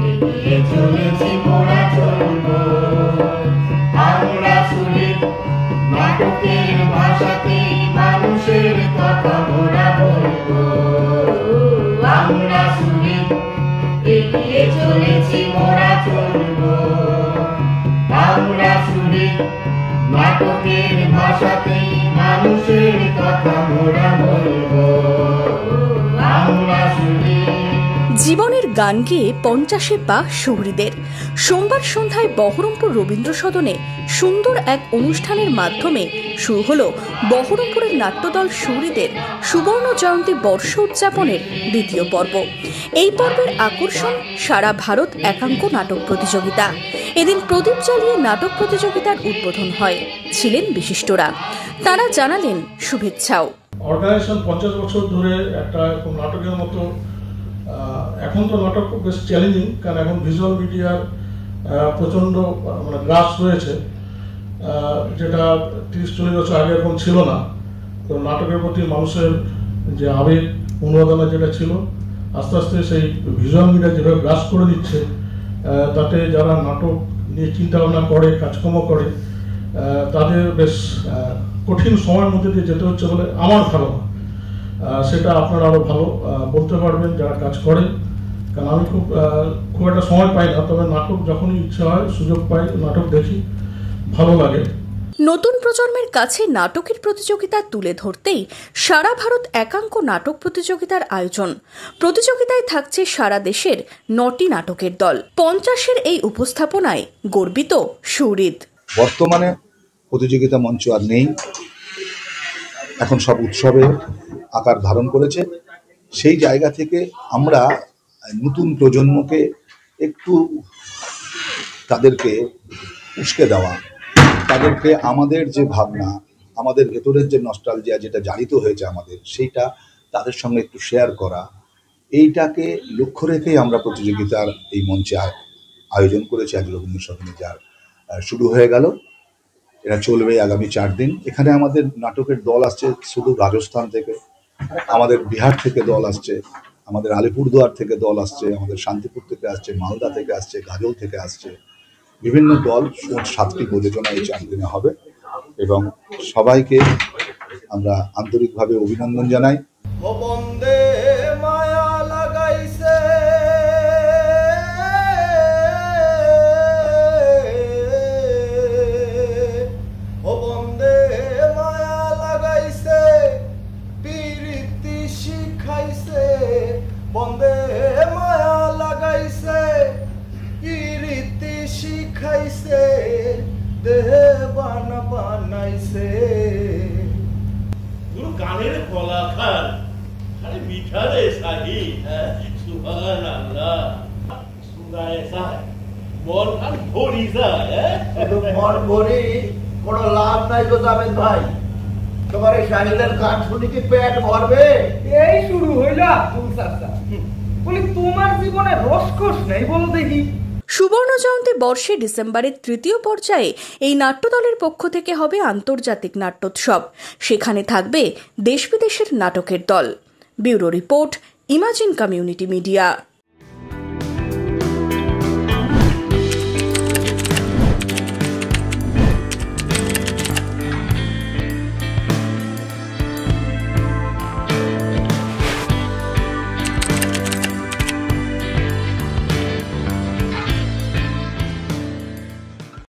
এগিয়ে চলেছি মোরা চলবো আমরা সুরের নাটকের ভাষাতেই মানুষের কথা মোরা বলবো আমরা সুরের এগিয়ে চলেছি মোরা চলবো আমরা সুরের নাটকের ভাষাতেই মানুষের কথা মোরা বলবো আমরা সুরের। জীবনের গান গেয়ে 50-এ পা শহুরিদের সোমবার সন্ধ্যায় বহরমপুর রবীন্দ্র সদনে সুন্দর এক অনুষ্ঠানের মাধ্যমে শুরু হলো বহরমপুরের নাট্যদল শহুরিদের সুবর্ণ জয়ন্তী বর্ষ উদযাপনের দ্বিতীয় পর্ব। এই পর্বের আকর্ষণ সারা ভারত একাঙ্ক নাটক প্রতিযোগিতা। এদিন প্রদীপ জ্বালিয়ে নাটক প্রতিযোগিতার উদ্বোধন হয়, ছিলেন বিশিষ্টরা। তারা জানালেন শুভেচ্ছাও। অর্গানাইজেশন 50 বছর ধরে একটা নাটকের মতো, এখন তো নাটক বেশ চ্যালেঞ্জিং, কারণ এখন ভিজুয়াল মিডিয়ার প্রচণ্ড গ্রাস রয়েছে, যেটা 30-40 বছর আগে এখন ছিল না। তো নাটকের প্রতি মানুষের যে আবেগ অনুবাদনা যেটা ছিল, আস্তে আস্তে সেই ভিজুয়াল মিডিয়া যেভাবে গ্রাস করে দিচ্ছে, তাতে যারা নাটক নিয়ে চিন্তা ভাবনা করে, কাজকর্ম করে, তাদের বেশ কঠিন সময়ের মধ্যে দিয়ে যেতে হচ্ছে বলে আমার ধারণা। সেটা আপনারা আরও ভালো বলতে পারবেন যারা কাজ করেন, কারণ আমি খুব একটা সময় পাই না, তবে নাটক যখনই ইচ্ছা হয়, সুযোগ পাই, নাটক দেখি, ভালো লাগে। নতুন প্রজন্মের কাছে নাটকের প্রতিযোগিতা তুলে ধরতেই সারা ভারত একাঙ্ক নাটক প্রতিযোগিতার আয়োজন। প্রতিযোগিতায় থাকছে সারা দেশের 9টি নাটকের দল। 50-এর এই উপস্থাপনায় গর্বিত শহুরিদ। বর্তমানে প্রতিযোগিতা মঞ্চ আর নেই, এখন সব উৎসবে আকার ধারণ করেছে। সেই জায়গা থেকে আমরা নতুন প্রজন্মকে একটু তাদেরকে উস্কে দেওয়া, তাদেরকে আমাদের যে ভাবনা, আমাদের ভেতরের যে নস্টালজিয়া যেটা জারিত হয়েছে আমাদের, সেইটা তাদের সঙ্গে একটু শেয়ার করা, এইটাকে লক্ষ্য রেখেই আমরা প্রতিযোগিতার এই মঞ্চে আয়োজন করেছি। আজ রবীন্দ্র সদনে যার শুরু হয়ে গেল, এটা চলবে আগামী 4 দিন। এখানে আমাদের নাটকের দল আসছে শুধু রাজস্থান থেকে, আমাদের বিহার থেকে দল আসছে, আমাদের আলিপুরদুয়ার থেকে দল আসছে, আমাদের শান্তিপুর থেকে আসছে, মালদা থেকে আসছে, গাজল থেকে আসছে। বিভিন্ন দল, 7টি প্রযোজনা এই 4 দিনে হবে এবং সবাইকে আমরা আন্তরিকভাবে অভিনন্দন জানাই। বন্দে মায়া লাগাইছে বন্দে মায়া লাগাইছে ইরিতি শিখাইছে দেহে বানাইছে। পুরো গানের কলাকার, আরে মিঠারে সাহি, সুবহানাল্লাহ, সুরায় সাহ মন আর ভরি যায়। মন ভরি কোনো লাভ নাই তো জাবেদ ভাই, তোমার এই শাহিদের গান শুনি কি পেট ভরবে? এই শুরু হইল আব্দুল চাচা, বলি তোমার জীবনে রসকস নেই বল দেখি। সুবর্ণ জয়ন্তী বর্ষে ডিসেম্বরের 3য় পর্যায়ে এই নাট্যদলের পক্ষ থেকে হবে আন্তর্জাতিক নাট্যোৎসব। সেখানে থাকবে দেশ বিদেশের নাটকের দল। Bureau report, imagine community media.